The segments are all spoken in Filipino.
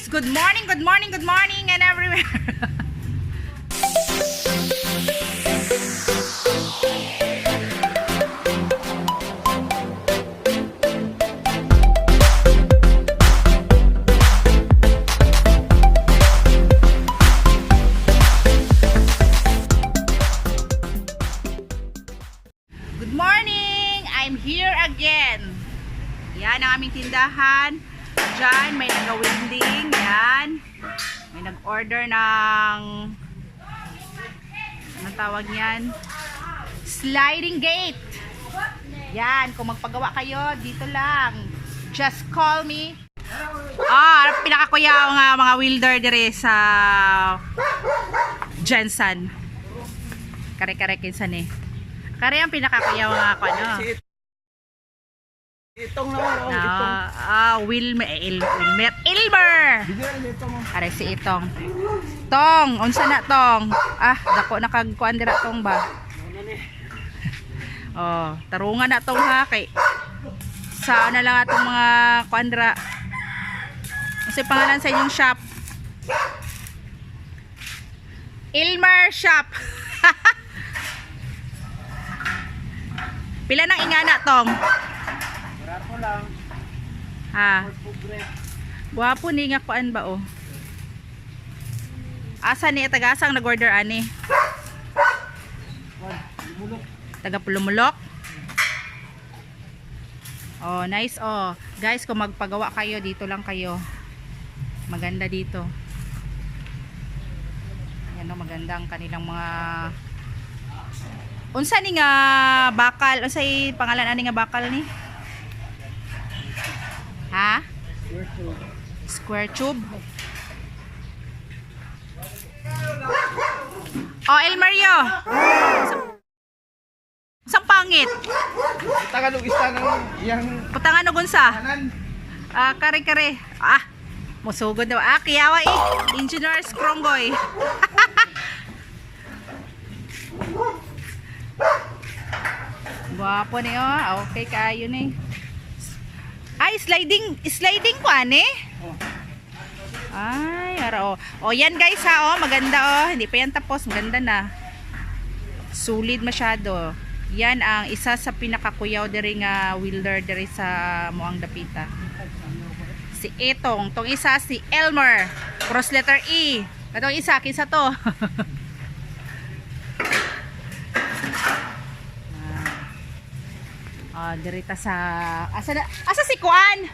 guys, good morning, good morning, good morning and everywhere. Good morning, I'm here again. Yan ang aming tindahan. Diyan, may nag-winding. Yan. May nag-order ng anong tawag yan? Sliding gate. Yan, kung magpagawa kayo, dito lang. Just call me. Pinakakuyaw nga mga welder dire sa Jensen. Kare-kare kinsan eh. Kare ang pinakakuyaw nga ako, ano? Itong naman, itong. Ilmer. Are si itong. Tong, unsa na tong? Dako na kag kuan dira tong ba? Tarungan na tong ha kay. Saan na lang atong mga kuan dira. Unsa pangalan sa inyong shop? Ilmer Shop. Pila nang ingana tong? Ko lang. Guwapo ni nga kuan ba oh. Asa ni tagasang nag-order ani? Taga Pulumulok. Oh, nice oh. Guys, kung magpagawa kayo dito lang kayo. Maganda dito. Yan oh, maganda ang kanilang mga unsa ni nga bakal, unsay pangalan ani nga bakal ni? Ha? Square tube. Oh, El Mario. Isang pangit. Tagalog istanang yang Putangan og unsa? kanan. Kare-kare. Musugod daw. Kiyawa Engineer Skrongoy. Guwapo ni oh. Okay kayo ni. Sliding ko ane. Ay, ara oh. Oh, yan guys ha oh, maganda oh. Hindi pa yan tapos, maganda na. Solid masyado. Yan ang isa sa pinakakuyaw diri nga welder diri sa Muang Dapita. Si Etong, tong isa si Elmer, cross letter E. Katong isa kinsa to? Dirita sa asa si Kuan?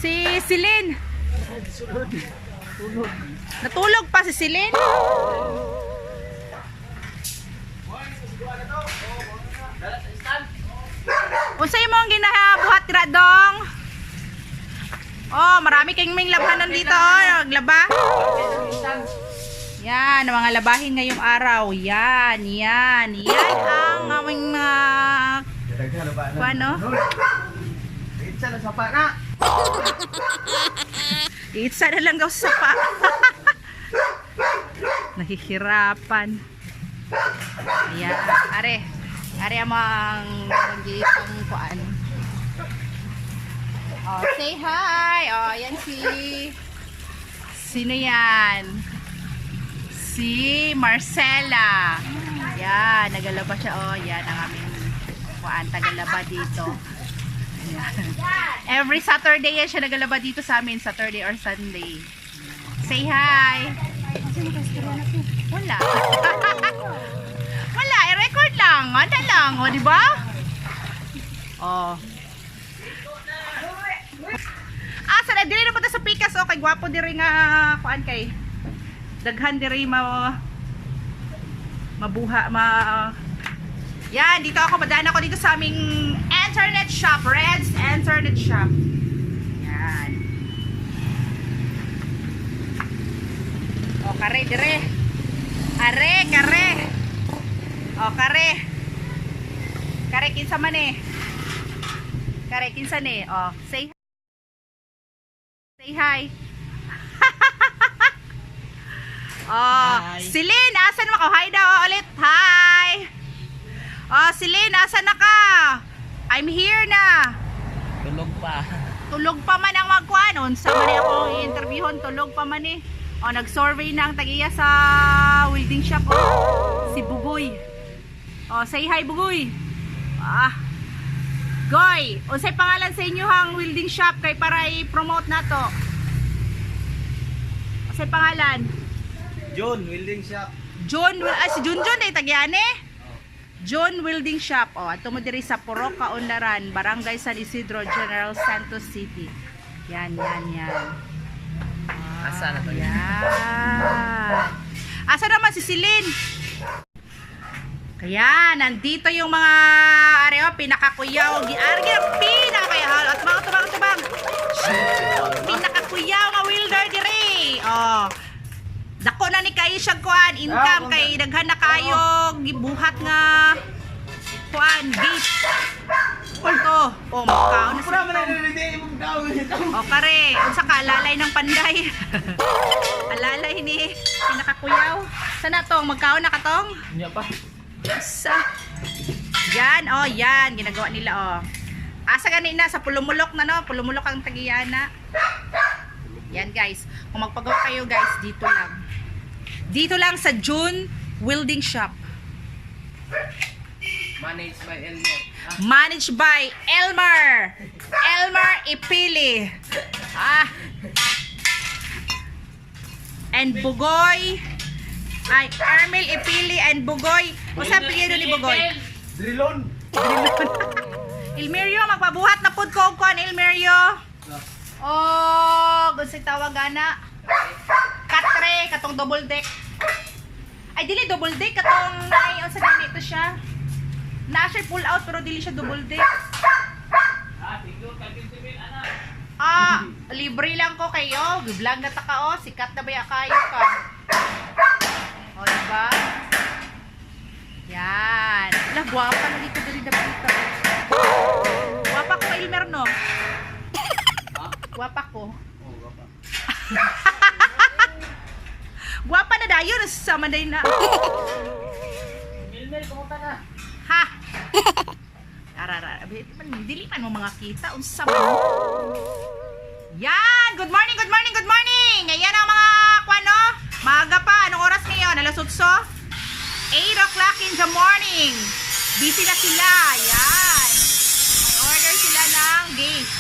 Si Silin. Natulog pa si Silin. Unsay mo ang ginabuhat tira dong? Oh, marami kayong may labahan dito oh, naglaba. Yan, ang mga labahin ngayong araw. Yan ang aming ano? Itsa na sapa na. Itsa na lang daw sa sapa. Nahihirapan. Ayan. Are amang magiging kuan. Oh, say hi. Oh, yan sino yan? Si Marcela. Yan, nagalaba siya. Oh, yan ang aming kuan, tagalaba dito. Ayan. Every Saturday yan siya nagalaba dito sa amin, Saturday or Sunday. Say hi. Wala. Wala, i-record lang. Ano lang, o, di ba? Oh. Sana diri na punta sa Pikas o, kay gwapo diri nga kuan kay daghan diri yan, dito ako, madaan ako dito sa aming internet shop, Red's Internet Shop. Yan. O, kare, dire. Kare. O, kare. Kare, kinsa man eh. Kare, kinsa eh. O, say hi. Hi. Silin, asan mo ka? Hi daw ulit. Hi. Silin, asan na ka? I'm here na. Tulog pa. Tulog pa man ang magkuanon sa man ako i-interview gihon tulog pa man eh. O nag-survey na ang tagiya sa welding shop si Bugoy. O say hi Bugoy. Goy, unsay pangalan sa inyo hang welding shop kay para i-promote na to? Unsay pangalan? John, welding shop. Si Junjun eh tagiane. John Welding Shop. Ato mo diri sa Purok, Kaunlaran, Barangay San Isidro, General Santos City. Yan. Asa na to? Yan. Asa naman si Silin? Kaya, nandito yung mga areo, pinakakuyaw. Pinakakayahal. At mga tubang. Pinakakuyaw nga welder diri. Dako na ni kayo siya kuan income kay daghan na kayo gibuhat nga kuan gate. Ito, makaon na kare, unsa ka alalay ng panday. Alalay ni pinakakuyaw. Sana tong magkaon na katong? Nya pa. Sa yan, yan ginagawa nila asa ganina sa Pulumulok na no, Pulumulok ang tagiyana. Yan guys, kung magpagawa kayo guys, dito lang sa June Welding Shop. Managed by Elmer. Managed by Elmer Ipili. And Bugoy. Armel Ipili and Bugoy. Usa apelyido ni Bugoy? Drilon. Ilmerio, magpabuhat na pud ko kuan Ilmerio. Gusto tawagana. Katre, katong double deck. Ay, dili double deck. Katong, sa ganito siya. Na-siya pull out, pero dili siya double deck. Libre lang ko kayo. Vlog na ta ka, sikat na ba kayo ka? Diba? Yan. Ala, guwapa na dito dali na dito. Guwapa ko, Elmer, no? Guwapa ko. Guwapa. Guwapa na dayo, nasasama na yun na. Milmel, kumusta na? Ha? Dili man mo mga kita. Unsa man. Yan! Good morning! Ngayon ang mga kwano. Maaga pa. Anong oras ngayon? Alas 8? 8 o'clock in the morning. Busy na sila. Yan. May order sila ng gate.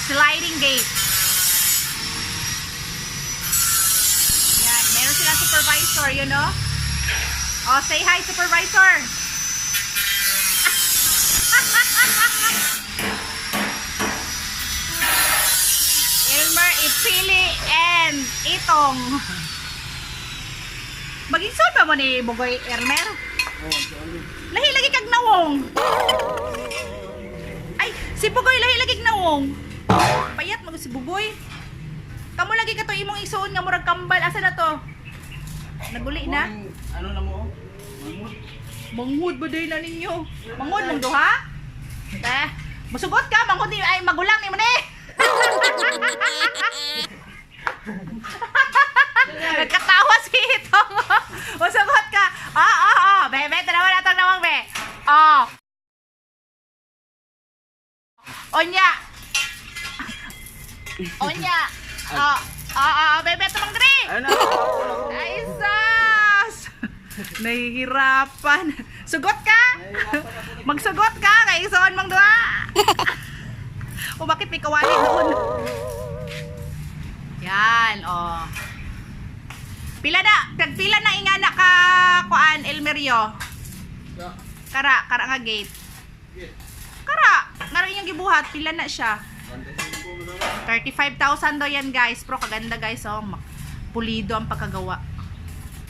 Sliding gate. Yan. Meron sila supervisor, you know? Say hi, supervisor. Elmer Ipili and Itong. Mag-insult pa mo ni Bugoy Elmer? Lahi lagi kag nawong. Ay, si Bugoy lahi lagi kag nawong. Payat mo si Bugoy. Kamo lagi ka to imong isuon nga murag kambal. Asa na to? Naguli na? Ano na mo? Manghud ba day na ninyo? Manghud mong duha? Masugot ka, manghud ni ay magulang ni mo ni. Nagkatawa si Itong. Masugot ka. Bebe, tanawa na itong nawang be. Onya. Bebe, tumang diri. Ano? Ay, sus! Nahihirapan. Sugot ka? Magsugot ka kay isuon mang duha. Bakit may kawali doon? Yan, Pila na ingana ka kuan Elmerio? Kara nga gate. Kara, ngara iyang gibuhat, pila na siya. 35,000 daw yan guys. Pero kaganda guys, pulido ang pagkagawa.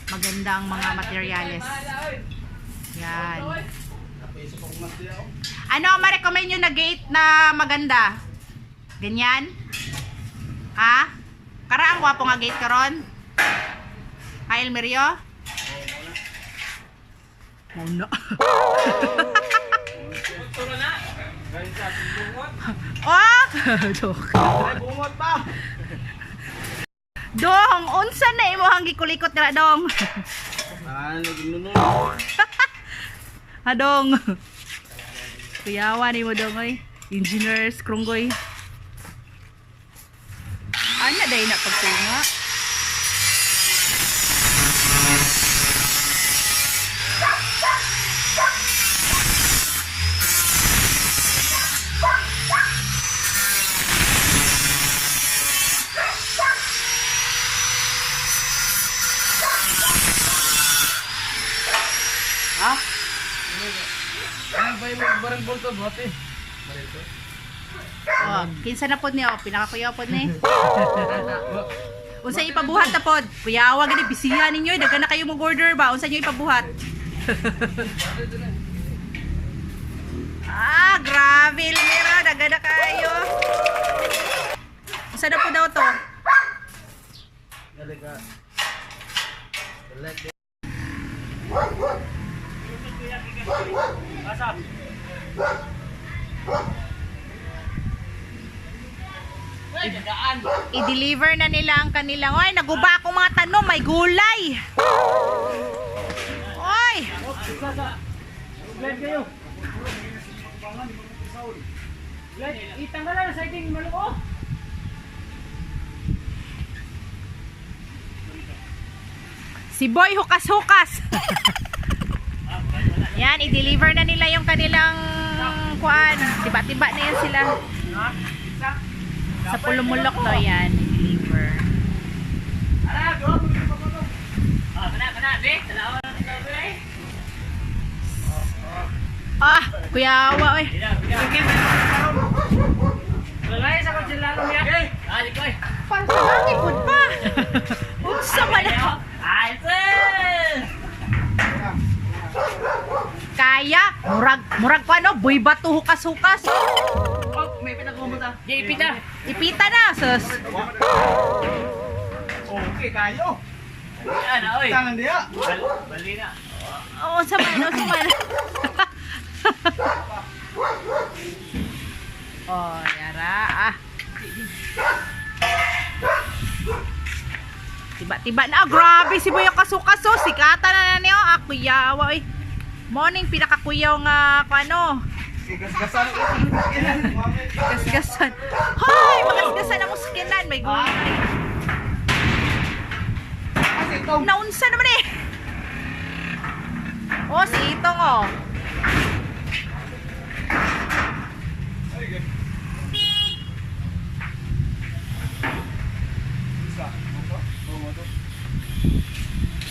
Maganda ang mga materyales. Yan. Ano ma-recommend nyo na gate na maganda? Ganyan? Ha? Kara ang wapo nga gate karon? Ha, Elmerio? Muna. Joke. Ay, bumot pa. Dong, unsa na imo hang gikulikot nila dong? Nagnuno. Hadong. Kuyawa ni mo dong oy. Engineer Krunggoy. Ana dahil na pagtunga. Ha? Ano ba yung barang bulto bote? Oh, kinsa na pod ni pinakakuyaw pod ni. Unsa ipabuhat na pod? Kuyawa gani bisiya ninyo, dagan na kayo mo order ba? Unsa niyo ipabuhat? Grabe Elmira, dagan na kayo. Unsa na po daw to? Dalaga. Dalaga. Asap. I-deliver na nila ang kanilang. Oy, naguba akong mga tanong, may gulay. Oy. Glad kayo. Glad, itanggal lang sa ating maluko. Si Boy hukas-hukas. Yan, i-deliver na nila yung kanilang kuan. Tiba-tiba na yan sila. Sa Pulumulok to yan, i-deliver. Kuya Awa, oy. Lalay sa kong sila lumiyak. Parang sa langit, good pa. Unsa man na. Kaya, murag pa no, buy bato hukas-hukas. May pinagumuta. Ipita. Ipita na, sus. Okay, kayo. Yan, oy. Tangan dia. Bali na. Oo, sa man. Oh, yara. Tiba-tiba na. Grabe si Boy yung kasukas. Oh. Sikata na niyo. Kuyawa. Oy. Morning, pinakakuyaw nga ano. Gas-gasan. Gasgasan. Hoy! Magasgasan ang muskinan. May gulay. Kasi ito. Naunsa naman eh. Oh, si Itong oh.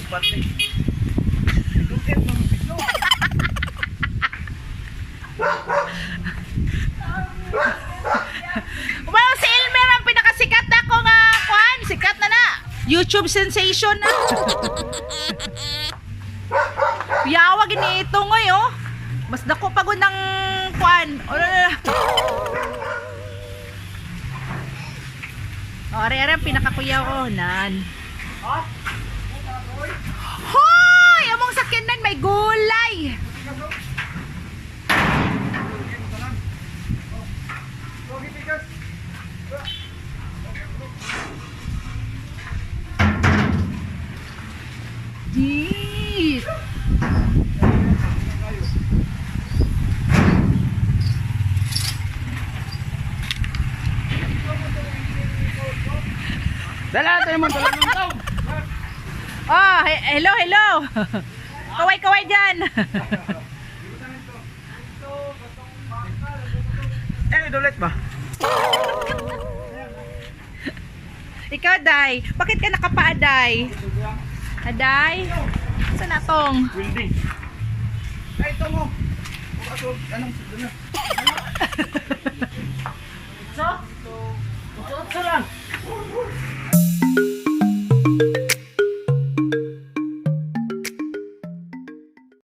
Pati. Lukit ng video. Well, si Elmer ang pinakasikat na ko nga kuan. Sikat na na. YouTube sensation na. Yawa gini ito ngayon. Mas dako pagod ng kuan. Are-are ang pinakakuyaw ko. Nan. Hoy! Among sakyanan may gulay. Jeez. Dala tayo mo dala ng tao. Oh, hello. Kaway-kaway dyan. Dulit ba? Ikaw, Day. Bakit ka nakapaaday? Aday? Saan na tong? Building. Ay, ito mo. Anong